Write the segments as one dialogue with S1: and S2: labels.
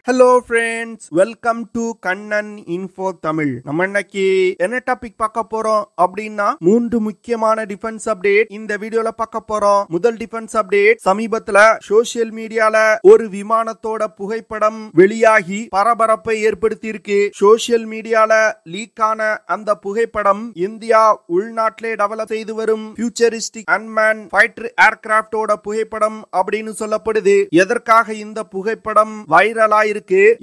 S1: Hello friends, welcome to Kannan info Tamil. நம்ம இன்னைக்கு என்ன டாபிக் பார்க்க போறோம் அப்படின்னா 3 முக்கியமான டிஃபென்ஸ் அப்டேட் இந்த வீடியோல பார்க்க போறோம். முதல் டிஃபென்ஸ் அப்டேட், சமீபத்துல சோசியல் மீடியால ஒரு விமானத்தோட புகைப்படம் வெளியாகி பரபரப்பை ஏற்படுத்தி இருக்கு. சோசியல் மீடியால லீக் ஆன அந்த புகைப்படம் இந்தியா உள்நாட்டிலே டெவலப் செய்து வரும் ஃபியூச்சரிஸ்டிக் அன்மேன் ஃபைட்டர் ஏர்கிராப்டோட புகைப்படம் அப்படின்னு சொல்லப்படுது. எதற்காக இந்த புகைப்படம் வைரலா இருக்கு?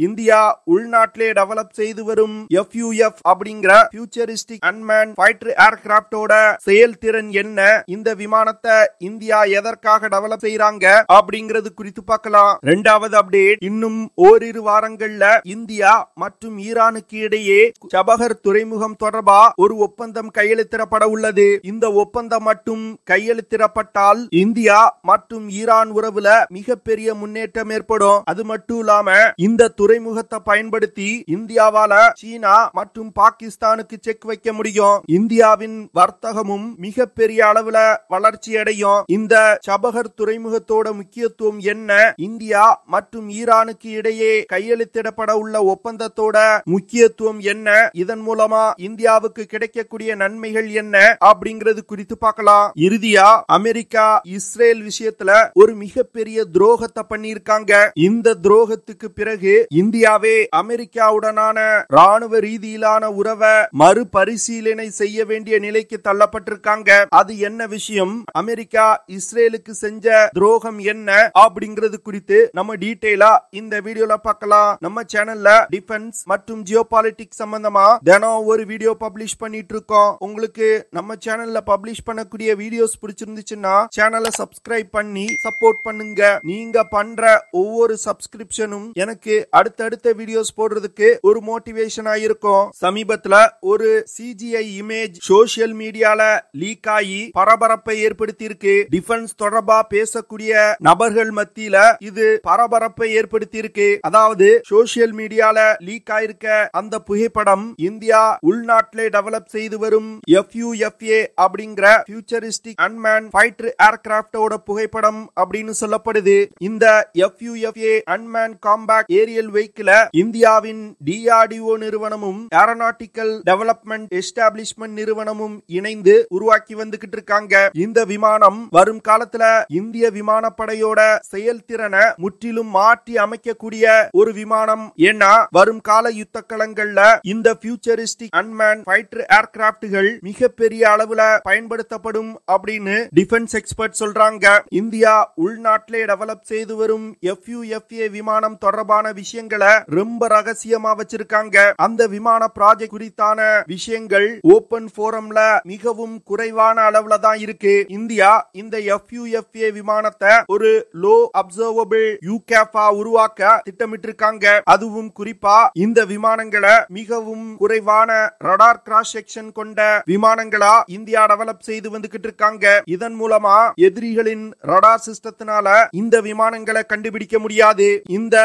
S1: இந்தியா உள்நாட்டிலே டெவலப் செய்து வரும் FUF அப்படிங்கிற ஃபியூச்சரிஸ்டிக் அன்மேன் ஃபைட்டர் ஏர்கிராப்டோட செயல்திறன் என்ன, இந்த விமானத்தை இந்தியா எதற்காக டெவலப் செய்யறாங்க அப்படிங்கிறது குறித்து பார்க்கலாம். இரண்டாவது அப்டேட், இன்னும் ஓரிரு வாரங்கள்ல இந்தியா மற்றும் ஈரானுக்கு இடையே சபஹர் துறைமுகம் தொடர்பா ஒரு ஒப்பந்தம் கையெழுத்திடப்பட உள்ளது. இந்த ஒப்பந்தம் மட்டும் கையெழுத்திடப்பட்டால் இந்தியா மற்றும் ஈரான் உறவுல மிகப்பெரிய முன்னேற்றம் ஏற்படும். அது மட்டும் இல்லாம இந்த துறைமுகத்தை பயன்படுத்தி இந்தியாவால சீனா மற்றும் பாகிஸ்தானுக்கு செக் வைக்க முடியும். இந்தியாவின் வர்த்தகமும் மிகப்பெரிய அளவுல வளர்ச்சி அடையும். இந்த சபஹர் துறைமுகத்தோட முக்கியத்துவம் என்ன, இந்தியா மற்றும் ஈரானுக்கு இடையே கையெழுத்திடப்பட உள்ள ஒப்பந்தத்தோட முக்கியத்துவம் என்ன, இதன் மூலமா இந்தியாவுக்கு கிடைக்கக்கூடிய நன்மைகள் என்ன அப்படிங்கிறது குறித்து பார்க்கலாம். இறுதியா அமெரிக்கா இஸ்ரேல் விஷயத்துல ஒரு மிகப்பெரிய துரோகத்தை பண்ணியிருக்காங்க. இந்த துரோகத்துக்கு பிறகு இந்தியாவே அமெரிக்காவுடனான ராணுவ ரீதியிலான உறவை மறுபரிசீலனை செய்ய வேண்டிய நிலைக்கு தள்ளப்பட்டிருக்காங்க. அது என்ன விஷயம், அமெரிக்கா இஸ்ரேலுக்கு செஞ்ச துரோகம் என்ன அப்படிங்கிறது குறித்து நம்ம டீடைலா இந்த வீடியோல பார்க்கலாம். நம்ம சேனல்ல டிஃபென்ஸ் மற்றும் ஜியோபாலிட்டிக்ஸ் சம்பந்தமா தினம் ஒரு வீடியோ பப்ளிஷ் பண்ணிட்டு இருக்கோம். உங்களுக்கு நம்ம சேனல்ல பப்ளிஷ் பண்ணக்கூடிய வீடியோஸ் பிடிச்சிருந்துச்சுன்னா சேனலை சப்ஸ்கிரைப் பண்ணி சப்போர்ட் பண்ணுங்க. நீங்க பண்ற ஒவ்வொரு சப்ஸ்கிரிப்ஷனும் எனக்கு அடுத்தடுத்த வீடியோஸ் போடுறதுக்கு ஒரு மோட்டிவேஷனா இருக்கும். சமீபத்துல ஒரு CGI இமேஜ் சோசியல் மீடியால லீக் ஆகி பரபரப்பை ஏற்படுத்தி இருக்கு. டிஃபென்ஸ் தொடர்பா பேசக்கூடிய நபர்கள் மத்தியில இது பரபரப்பை ஏற்படுத்தி இருக்கு. அதாவது சோசியல் மீடியால லீக் ஆயிருக்க அந்த புகைப்படம் இந்தியா உள்நாட்டிலே டெவலப் செய்து வரும் FUFA அப்படிங்கிற ஃபியூச்சரிஸ்டிக் அன்மேன் ஃபைட்டர் ஏர்கிராப்டோட புகைப்படம் அப்படின்னு சொல்லப்படுது. இந்த FUFA அன்மேன் காம்பேக்ட் ஏரியல் வெஹிக்கிள இந்தியாவின் DRDO நிறுவனமும் ஏரோநாட்டிக்கல் டெவலப்மெண்ட் எஸ்டாப்ளிஷ்மெண்ட் நிறுவனமும் இணைந்து உருவாக்கி வந்துகிட்டு இருக்காங்க. இந்த விமானம் வரும் காலத்துல இந்திய விமானப்படையோட செயல்திறனை முற்றிலும் மாற்றி அமைக்கக்கூடிய ஒரு விமானம். ஏன்னா வரும் கால யுத்த களங்கள்ல இந்த ஃபியூச்சரிஸ்டிக் அன்மேன் ஃபைட்டர் ஏர்கிராப்டுகள் மிகப்பெரிய அளவுல பயன்படுத்தப்படும் அப்படின்னு டிஃபென்ஸ் எக்ஸ்பர்ட் சொல்றாங்க. இந்தியா உள்நாட்டிலே டெவலப் செய்து வரும் FUFA விமானம் தொடர்பான விஷயங்களை ரொம்ப ரகசியமா வச்சிருக்காங்க. அந்த விமான ப்ராஜெக்ட் குறித்தான விஷயங்கள் ஓபன் ஃபோரம்ல மிகவும் குறைவான அளவுல தான் இருக்கு. இந்தியா இந்த FUFA விமானத்தை ஒரு லோ அப்சர்வபிள் UCAF உருவாக்க திட்டமிட்டு இருக்காங்க. அதுவும் குறிப்பா இந்த விமானங்களை மிகவும் குறைவான ரடார் கிராஸ் செக்ஷன் கொண்ட விமானங்களா இந்தியா டெவலப் செய்து வந்துகிட்டு இருக்காங்க. இதன் மூலமா எதிரிகளின் ரடார் சிஸ்டத்தினால இந்த விமானங்களை கண்டுபிடிக்க முடியாது. இந்த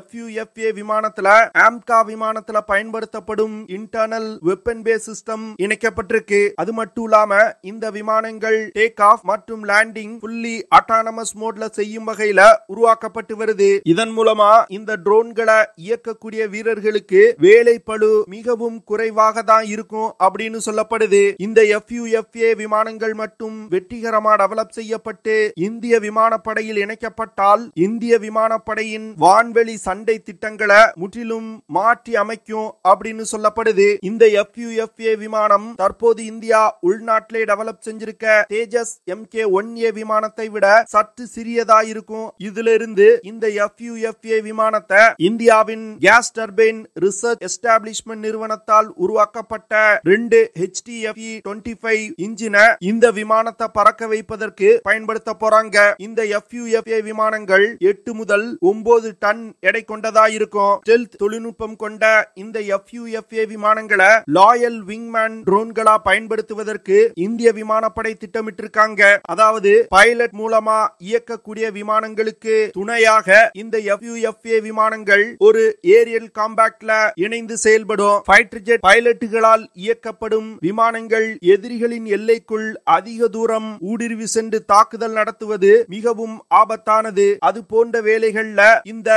S1: FUFA விமானத்துல AMCA விமானத்துல பயன்படுத்தப்படும் இன்டர்னல் வெப்பன் பேஸ் சிஸ்டம் இணைக்கப்பட்டிருக்கு. அது மட்டும் இல்லாம இந்த விமானங்கள் டேக் ஆஃப் மற்றும் லேண்டிங் ஃபுல்லி ஆட்டானமஸ் மோட்ல செய்யும் வகையில உருவாக்கப்பட்டு வருது. இதன் மூலமா இந்த ட்ரோன்களை இயக்கக்கூடிய வீரர்களுக்கு வேலை பளு மிகவும் குறைவாக தான் இருக்கும் அப்படின்னு சொல்லப்படுது. இந்த FUFA விமானங்கள் மட்டும் வெற்றிகரமா டெவலப் செய்யப்பட்டு இந்திய விமானப்படையில் இணைக்கப்பட்டால் இந்திய விமானப்படையின் வான்வெளி சண்டை திட்டங்களை முற்றிலும் மாற்றி அமைக்கும் அப்படின்னு சொல்லப்படுது. இந்த FUFA விமானம் தற்போது இந்தியா உள்நாட்டிலே டெவலப் செஞ்சிருக்க தேஜஸ் MK-1A விமானத்தை விட சற்று சிறியதா இருக்கும். இதுல இருந்து இந்த FUFA விமானத்தை இந்தியாவின் கேஸ் டர்பைன் ரிசர்ச் எஸ்டாப்ளிஷ்மெண்ட் நிறுவனத்தால் உருவாக்கப்பட்ட 2 HTFE-25 இன்ஜினை இந்த விமானத்தை பறக்க வைப்பதற்கு பயன்படுத்த போறாங்க. இந்த FUFA விமானங்கள் 8 முதல் 9 டன் எடை கொண்டதா இருக்கும். ஸ்டெல்த் தொழில்நுட்பம் கொண்ட இந்த FUFA விமானங்களை லாயல் விங்மேன் ட்ரோன்களா பயன்படுத்துவதற்கு இந்திய விமானப்படை திட்டமிட்டிருக்காங்க. அதாவது பைலட் மூலமா இயக்கக்கூடிய விமானங்களுக்கு துணையாக இந்த FUFA விமானங்கள் ஒரு ஏரியல் காம்பேக்ட்ல இணைந்து செயல்படும். ஃபைட்டர் ஜெட் பைலட்டுகளால் இயக்கப்படும் விமானங்கள் எதிரிகளின் எல்லைக்குள் அதிக தூரம் ஊடுருவி சென்று தாக்குதல் நடத்துவது மிகவும் ஆபத்தானது. அது போன்ற வேலைகள்ல இந்த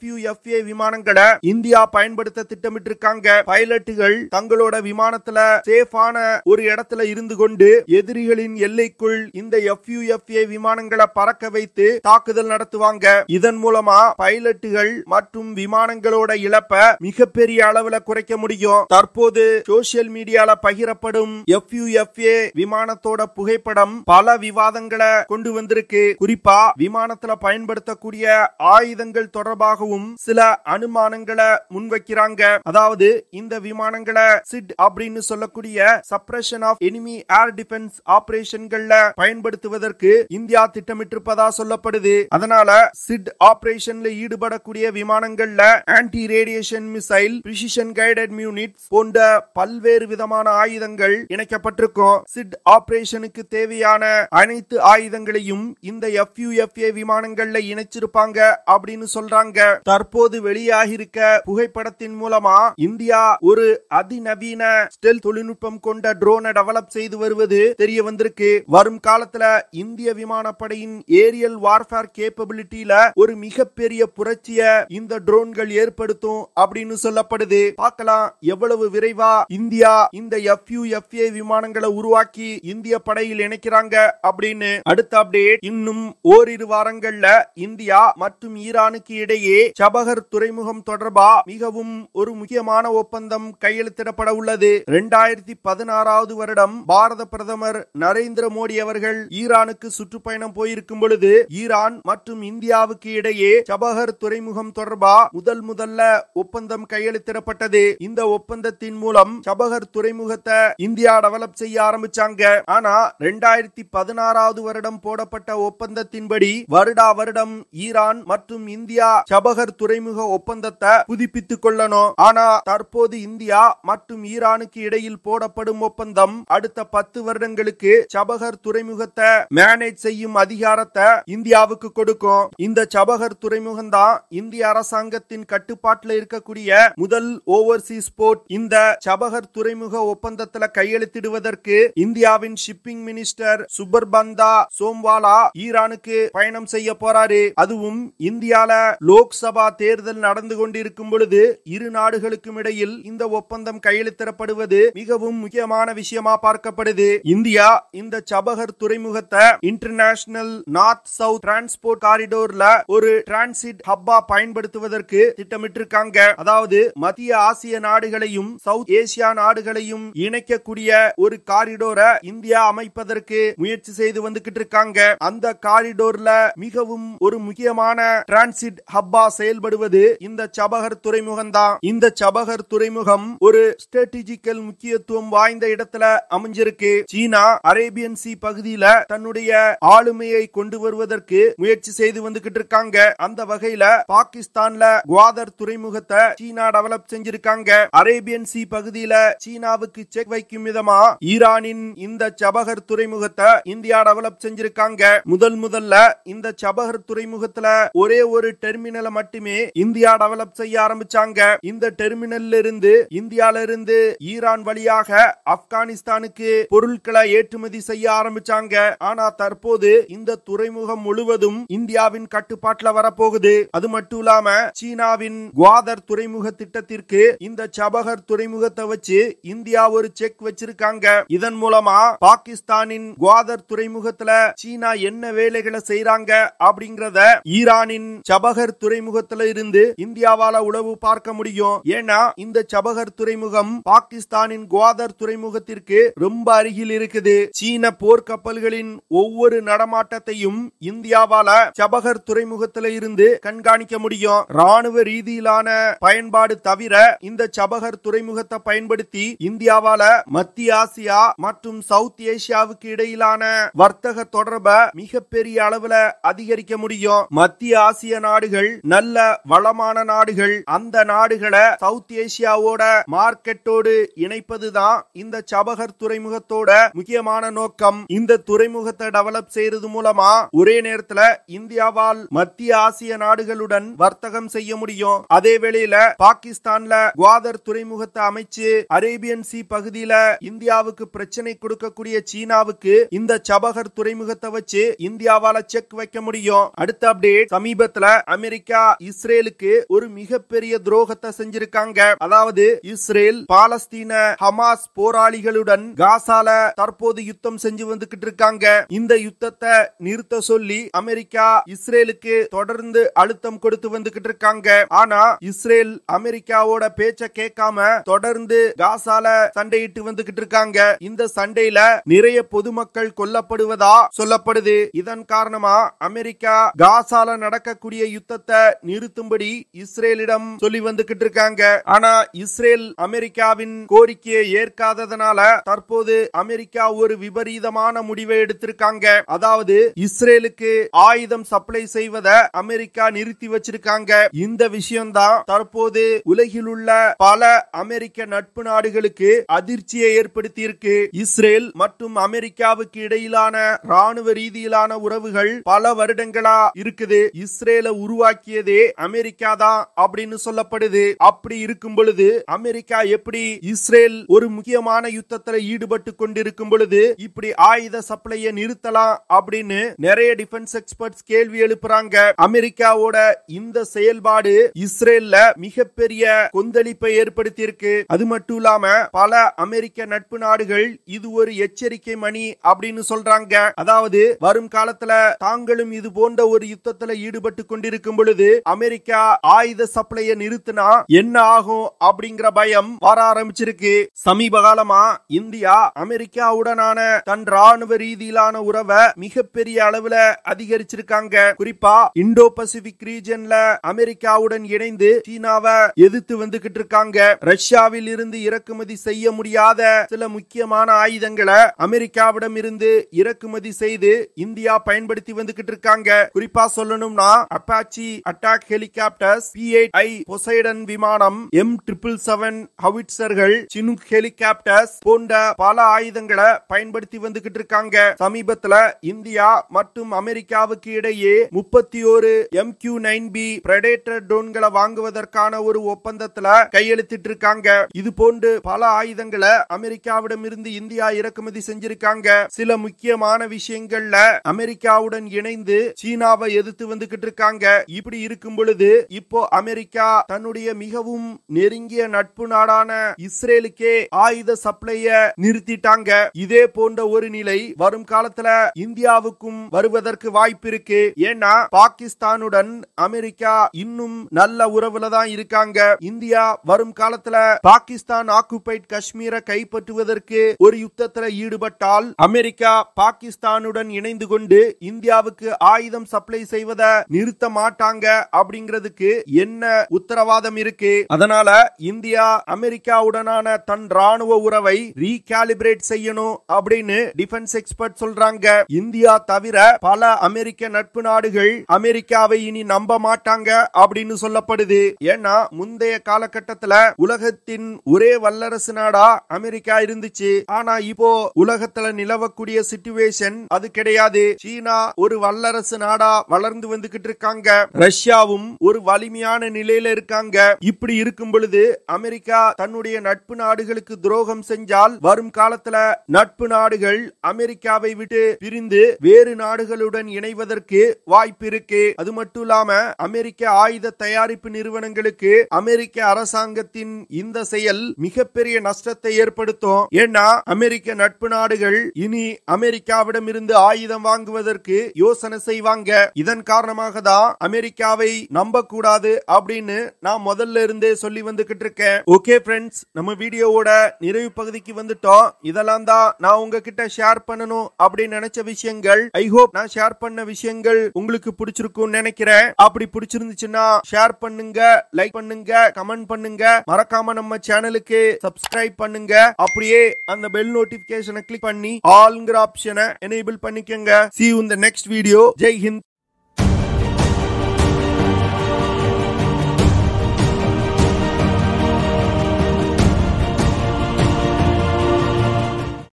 S1: FUFA விமானங்களை இந்தியா பயன்படுத்த திட்டமிட்டிருக்காங்க. பைலட்டுகள் தங்களோட விமானத்துல சேஃபான ஒரு இடத்துல இருந்து கொண்டு எதிரிகளின் எல்லைக்குள் இந்த FUFA விமானங்களை பறக்க வைத்து தாக்குதல் நடத்துவாங்க. இதன் மூலமா பைலட்டுகள் மற்றும் விமானங்களோட இழப்ப மிகப்பெரிய அளவுல குறைக்க முடியும். தற்போது சோசியல் மீடியால பகிரப்படும் FUFA விமானத்தோட புகைப்படம் பல விவாதங்களை கொண்டு வந்திருக்கு. குறிப்பா விமானத்துல பயன்படுத்தக்கூடிய ஆயுதங்கள் தொடர்பாகவும் சில அனுமானங்களை முன்வைக்கிறாங்க. அதாவது இந்த விமானங்களை சிட் அப்படின்னு சொல்லக்கூடிய suppression of enemy air defence ஆபரேஷன்கள்ல பயன்படுத்துவதற்கு இந்தியா திட்டமிட்டிருப்பதா சொல்லப்படுது. அதனால சிட் ஆபரேஷன்ல ஈடுபடக்கூடிய விமானங்கள்ல anti radiation missile, precision guided units போன்ற பல்வேறு விதமான ஆயுதங்கள் இணைக்கப்பட்டிருக்கும். சிட் ஆபரேஷனுக்கு தேவையான அனைத்து ஆயுதங்களையும் இந்த FUFA விமானங்கள்ல இணைச்சிருப்பாங்க அப்படின்னு சொல்றாங்க. தற்போது வெளியாகி இருக்க புகைப்படத்தின் மூலமா இந்தியா ஒரு அதிநவீன ஸ்டெல்த் தொழில்நுட்பம் கொண்ட ட்ரோனை டெவலப் செய்து வருவது தெரிய வந்திருக்கு. வரும் காலத்துல இந்திய விமானப்படையின் ஏரியல் வார்ஃபேர் கேப்பபிலிட்டியில ஒரு மிகப்பெரிய புரட்சிய இந்த ட்ரோன்கள் ஏற்படுத்தும் அப்படின்னு சொல்லப்படுது. பார்க்கலாம் எவ்வளவு விரைவா இந்தியா இந்த FUFA விமானங்களை உருவாக்கி இந்திய படையில் இணைக்கிறாங்க அப்படின்னு. அடுத்த அப்டேட், இன்னும் ஓரிரு வாரங்கள்ல இந்தியா மற்றும் ஈரானுக்கு இடையே சபகர் துறைமுகம் தொடர்பா மிகவும் ஒரு முக்கியமான ஒப்பந்தம் கையெழுத்திடப்பட உள்ளது. 2016 வருடம் பாரத பிரதமர் நரேந்திர மோடி அவர்கள் ஈரானுக்கு சுற்றுப்பயணம் போயிருக்கும் பொழுது ஈரான் மற்றும் இந்தியாவுக்கு இடையே சபகர் துறைமுகம் தொடர்பா முதல்ல ஒப்பந்தம் கையெழுத்திடப்பட்டது. இந்த ஒப்பந்தத்தின் மூலம் சபகர் துறைமுகத்தை இந்தியா டெவலப் செய்ய ஆரம்பிச்சாங்க. ஆனா 2016 வருடம் போடப்பட்ட ஒப்பந்தத்தின்படி வருடா வருடம் ஈரான் மற்றும் இந்தியா சபகர் துறைமுக ஒப்பந்தத்தை புதுப்பித்துக் கொள்ளணும். ஆனா தற்போது இந்தியா மற்றும் ஈரானுக்கு இடையில் போடப்படும் ஒப்பந்தம் அடுத்த 10 வருடங்களுக்கு சபகர் துறைமுகத்தை மேனேஜ் செய்யும் அதிகாரத்தை இந்தியாவுக்கு கொடுக்கும். இந்த சபகர் துறைமுகம் தான் இந்திய அரசாங்கத்தின் கட்டுப்பாட்டில் இருக்கக்கூடிய முதல் ஓவர்சீஸ் போர்ட். இந்த சபகர் துறைமுக ஒப்பந்தத்துல கையெழுத்திடுவதற்கு இந்தியாவின் ஷிப்பிங் மினிஸ்டர் சுபர்பந்தா சோம்வாலா ஈரானுக்கு பயணம் செய்ய போறாரு. அதுவும் இந்தியால லோக்சபா தேர்தல் நடந்து கொண்டிருக்கும் பொழுது இரு நாடுகளுக்கும் இடையில் இந்த ஒப்பந்தம் கையெழுத்திடப்படுவது மிகவும் முக்கியமான விஷயமா பார்க்கப்படுது. இந்தியா இந்த சபகர் துறைமுகத்தை இன்டர்நேஷனல் நார்த் சவுத் டிரான்ஸ்போர்ட் காரிடோர்ல ஒரு டிரான்சிட் ஹப்பா பயன்படுத்துவதற்கு திட்டமிட்டிருக்காங்க. அதாவது மத்திய ஆசிய நாடுகளையும் சவுத் ஏசியா நாடுகளையும் இணைக்கக்கூடிய ஒரு காரிடோரை இந்தியா அமைப்பதற்கு முயற்சி செய்து வந்துகிட்டு இருக்காங்க. அந்த காரிடோர்ல மிகவும் ஒரு முக்கியமான டிரான்சிட் ஹப்பா செயல்படுவது இந்த சபகர் துறைமுகம் தான். இந்த சபகர் துறைமுகம் ஒரு ஸ்ட்ராட்டஜிக்கல் முக்கியத்துவம் வாய்ந்த இடத்துல அமைஞ்சிருக்கு. சீனா அரேபியன் சி பகுதியில தன்னுடைய ஆளுமையை கொண்டு வருவதற்கு முயற்சி செய்து வந்துகிட்டு இருக்காங்க. அந்த வகையில பாகிஸ்தான்ல குவாதர் துறைமுகத்தை சீனா டெவலப் செஞ்சிருக்காங்க. அரேபியன் சி பகுதியில சீனாவுக்கு செக் வைக்கும் விதமா ஈரானின் இந்த சபகர் துறைமுகத்தை இந்தியா டெவலப் செஞ்சிருக்காங்க. முதல்ல இந்த சபகர் துறைமுகத்துல ஒரே ஒரு டெர்மினலை மட்டுமே இந்தியா டெவலப் செய்ய ஆரம்பிச்சாங்க. இந்த டெர்மினல்ல இருந்து இந்தியால இருந்து ஈரான் வழியாக ஆப்கானிஸ்தானுக்கு பொருட்களை ஏற்றுமதி செய்ய ஆரம்பிச்சாங்க. ஆனா தற்போது இந்த துறைமுகம் முழுவதும் இந்தியாவின் கட்டுப்பாட்டுல வரப்போகுது. அது மட்டும் இல்லாம சீனாவின் குவாதர் துறைமுக திட்டத்திற்கு இந்த சபகர் துறைமுகத்தை வச்சு இந்தியா ஒரு செக் வச்சிருக்காங்க. இதன் மூலமா பாகிஸ்தானின் குவாதர் துறைமுகத்துல சீனா என்ன வேலைகளை செய்யறாங்க அப்படிங்கறத ஈரானின் சபகர் துறைமுகத்துல இருந்து இந்தியாவால உளவு பார்க்க முடியும். ஏன்னா இந்த சபகர் துறைமுகம் பாகிஸ்தானின் குவாதர் துறைமுகத்திற்கு ரொம்ப அருகில் இருக்குது. சீன போர்க்கப்பல்களின் ஒவ்வொரு நடமாட்டத்தையும் இந்தியாவால சபகர் துறைமுகத்துல இருந்து கண்காணிக்க முடியும். ராணுவ ரீதியிலான பயன்பாடு தவிர இந்த சபகர் துறைமுகத்தை பயன்படுத்தி இந்தியாவால மத்திய ஆசியா மற்றும் சவுத் ஏசியாவுக்கு இடையிலான வர்த்தக தொடர்பை மிகப்பெரிய அளவுல அதிகரிக்க முடியும். மத்திய ஆசிய நாடுகள் நல்ல வளமான நாடுகள். அந்த நாடுகளை சவுத் ஏசியாவோட மார்க்கெட்டோடு இணைப்பதுதான் இந்த சபகர் துறைமுகத்தோட முக்கியமான நோக்கம். இந்த துறைமுகத்தை டெவலப் செய்யறது மூலமா ஒரே நேரத்துல இந்தியாவால் மத்திய ஆசிய நாடுகளுடன் வர்த்தகம் செய்ய முடியும். அதே வேளையில பாகிஸ்தான்ல குவாதர் துறைமுகத்தை அமைச்சு அரேபியன் சி பகுதியில இந்தியாவுக்கு பிரச்சனை கொடுக்கக்கூடிய சீனாவுக்கு இந்த சபகர் துறைமுகத்தை வச்சு இந்தியாவால செக் வைக்க முடியும். அடுத்த அப்டேட், சமீபத்துல அமெரிக்கா இஸ்ரேலுக்கு ஒரு மிகப்பெரிய துரோகத்தை செஞ்சிருக்காங்க. அதாவது இஸ்ரேல் பாலஸ்தீன ஹமாஸ் போராளிகளுடன் காசால தற்போது யுத்தம் செஞ்சு வந்துகிட்டு இருக்காங்க. இந்த யுத்தத்தை நிறுத்த சொல்லி அமெரிக்கா இஸ்ரேலுக்கு தொடர்ந்து அழுத்தம் கொடுத்து வந்துகிட்டு இருக்காங்க. ஆனா இஸ்ரேல் அமெரிக்காவோட பேச்ச கேட்காம தொடர்ந்து காசால சண்டையிட்டு வந்துகிட்டு இருக்காங்க. இந்த சண்டையில நிறைய பொதுமக்கள் கொல்லப்படுவதா சொல்லப்படுது. இதன் காரணமா அமெரிக்கா காசால நடக்கக்கூடிய யுத்தத்தை நிறுத்தும்படி இஸ்ரேலிடம் சொல்லி வந்துகிட்டு இருக்காங்க. ஆனா இஸ்ரேல் அமெரிக்காவின் கோரிக்கையை ஏற்காததனால தற்போது அமெரிக்கா ஒரு விபரீதமான முடிவை எடுத்திருக்காங்க. அதாவது இஸ்ரேலுக்கு ஆயுதம் சப்ளை செய்வதை அமெரிக்கா நிறுத்தி வச்சிருக்காங்க. இந்த விஷயம்தான் தற்போது உலகில் உள்ள பல அமெரிக்க நட்பு நாடுகளுக்கு அதிர்ச்சியை ஏற்படுத்தி இருக்கு. இஸ்ரேல் மற்றும் அமெரிக்காவுக்கு இடையிலான ராணுவ ரீதியிலான உறவுகள் பல வருடங்களா இருக்குது. இஸ்ரேலை உருவாக்கியதே அமெரிக்கா தான் அப்படின்னு சொல்லப்படுது. அப்படி இருக்கும் பொழுது அமெரிக்கா எப்படி இஸ்ரேல் ஒரு முக்கியமான யுத்தத்தில் ஈடுபட்டு கொண்டிருக்கும் பொழுது இப்படி ஆயுத சப்ளையை நிறுத்தலாம் அப்படின்னு நிறைய டிஃபென்ஸ் எக்ஸ்பர்ட்ஸ் கேள்வி எழுப்புறாங்க. அமெரிக்காவோட இந்த செயல்பாடு இஸ்ரேல்ல மிகப்பெரிய கொந்தளிப்பை ஏற்படுத்தி இருக்கு. அது மட்டும் இல்லாம பல அமெரிக்க நட்பு நாடுகள் இது ஒரு எச்சரிக்கை மணி அப்படின்னு சொல்றாங்க. அதாவது வரும் காலத்துல தாங்களும் இது போன்ற ஒரு யுத்தத்தில் ஈடுபட்டு கொண்டிருக்கும் பொழுது அமெரிக்கா ஆயுத சப்ளையை நிறுத்தினா என்ன ஆகும் அப்படிங்கிற பயம் வர ஆரம்பிச்சிருக்கு. சமீப காலமா இந்தியா அமெரிக்காவுடனான தன் ராணுவ ரீதியிலான உறவை மிகப்பெரிய அளவுல அதிகரிச்சிருக்காங்க. குறிப்பா இந்தோ பசிபிக் ரீஜன்ல அமெரிக்காவுடன் இணைந்து சீனாவை எதிர்த்து வந்துகிட்டு இருக்காங்க. ரஷ்யாவில் இருந்து இறக்குமதி செய்ய முடியாத சில முக்கியமான ஆயுதங்களை அமெரிக்காவிடம் இருந்து இறக்குமதி செய்து இந்தியா பயன்படுத்தி வந்துகிட்டு இருக்காங்க. குறிப்பா சொல்லணும்னா Apache attack helicopters, P-8I Poseidon விமானம், M777 ஹவிட்சர்கள், சினுக் ஹெலிகாப்டர்ஸ் போன்ற பல ஆயுதங்களை பயன்படுத்தி வந்துகிட்டு இருக்காங்க. சமீபத்துல இந்தியா மற்றும் அமெரிக்காவுக்கு இடையே 31 MQ-9B பிரெடேட்டர் ட்ரோன்களை வாங்குவதற்கான ஒரு ஒப்பந்தத்துல கையெழுத்திட்டு இருக்காங்க. இது போன்று பல ஆயுதங்களை அமெரிக்காவிடம் இருந்து இந்தியா இறக்குமதி செஞ்சிருக்காங்க. சில முக்கியமான விஷயங்கள்ல அமெரிக்காவுடன் இணைந்து சீனாவை எதிர்த்து வந்துகிட்டு இருக்காங்க. இப்படி இருக்கும் பொழுது இப்போ அமெரிக்கா தன்னுடைய மிகவும் நெருங்கிய நட்பு நாடான இஸ்ரேலுக்கே ஆயுத சப்ளைய நிறுத்திட்டாங்க. இதே போன்ற ஒரு நிலை வரும் காலத்துல இந்தியாவுக்கும் வருவதற்கு வாய்ப்பு இருக்கு. ஏன்னா பாகிஸ்தானுடன் அமெரிக்கா இன்னும் நல்ல உறவுல தான் இருக்காங்க. இந்தியா வரும் காலத்துல பாகிஸ்தான் ஆக்குபைட் காஷ்மீரை கைப்பற்றுவதற்கு ஒரு யுத்தத்தில் ஈடுபட்டால் அமெரிக்கா பாகிஸ்தானுடன் இணைந்து கொண்டு இந்தியாவுக்கு ஆயுதம் சப்ளை செய்வதை நிறுத்த மாட்டாங்க அப்படிங்கிறதுக்கு என்ன உத்தரவாதம் இருக்கு? அதனால இந்தியா அமெரிக்காவுடனான தன் ராணுவ உறவை ரீகாலிபிரேட் செய்யணும் அப்படின்னு டிஃபென்ஸ் எக்ஸ்பர்ட் சொல்றாங்க. இந்தியா தவிர பல அமெரிக்க நட்பு நாடுகள் அமெரிக்காவை இனி நம்ப மாட்டாங்க அப்படின்னு சொல்லப்படுது. ஏன்னா முந்தைய காலகட்டத்தில் உலகத்தின் ஒரே வல்லரசு நாடா அமெரிக்கா இருந்துச்சு. ஆனா இப்போ உலகத்துல நிலவக்கூடிய சிச்சுவேஷன் அது கிடையாது. சீனா ஒரு வல்லரசு நாடா வளர்ந்து வந்துகிட்டு இருக்காங்க. ரஷ்யாவும் ஒரு வலிமையான நிலையில இருக்காங்க. இப்படி இருக்கும் பொழுது அமெரிக்கா தன்னுடைய நட்பு நாடுகளுக்கு துரோகம் செஞ்சால் வரும் காலத்துல நட்பு நாடுகள் அமெரிக்காவை விட்டு பிரிந்து வேறு நாடுகளுடன் இணைவதற்கு வாய்ப்பு இருக்கு. அது மட்டும் இல்லாம அமெரிக்க ஆயுத தயாரிப்பு நிறுவனங்களுக்கு அமெரிக்க அரசாங்கத்தின் இந்த செயல் மிகப்பெரிய நஷ்டத்தை ஏற்படுத்தும். ஏன்னா அமெரிக்க நட்பு நாடுகள் இனி அமெரிக்காவிடம் இருந்து ஆயுதம் வாங்குவதற்கு யோசனை செய்வாங்க. இதன் காரணமாக தான் அமெரிக்காவை நம்ப கூடாது அப்படின்னு நான் முதல்ல இருந்தே சொல்லி வந்துகிட்டு இருக்கேன். ஓகே ஃப்ரெண்ட்ஸ், நம்ம வீடியோவோட நிறைவு பகுதிக்கு வந்துட்டோம். இதெல்லாம் தான் நான் உங்ககிட்ட ஷேர் பண்ணணும் அப்படின்னு நினைச்ச விஷயங்கள். ஐ ஹோப் நான் ஷேர் பண்ண விஷயங்கள் உங்களுக்கு பிடிச்சிருக்கும் நினைக்கிறேன். அப்படி பிடிச்சிருந்துச்சுன்னா ஷேர் பண்ணுங்க, லைக் பண்ணுங்க, கமெண்ட் பண்ணுங்க. மறக்காம நம்ம சேனலுக்கு சப்ஸ்கிரைப் பண்ணுங்க. அப்படியே அந்த பெல் நோட்டிபிகேஷனை கிளிக் பண்ணி ஆல்ங்கிற ஆப்ஷனை எனேபிள் பண்ணிக்கங்க. See you in the next video. Jai Hind.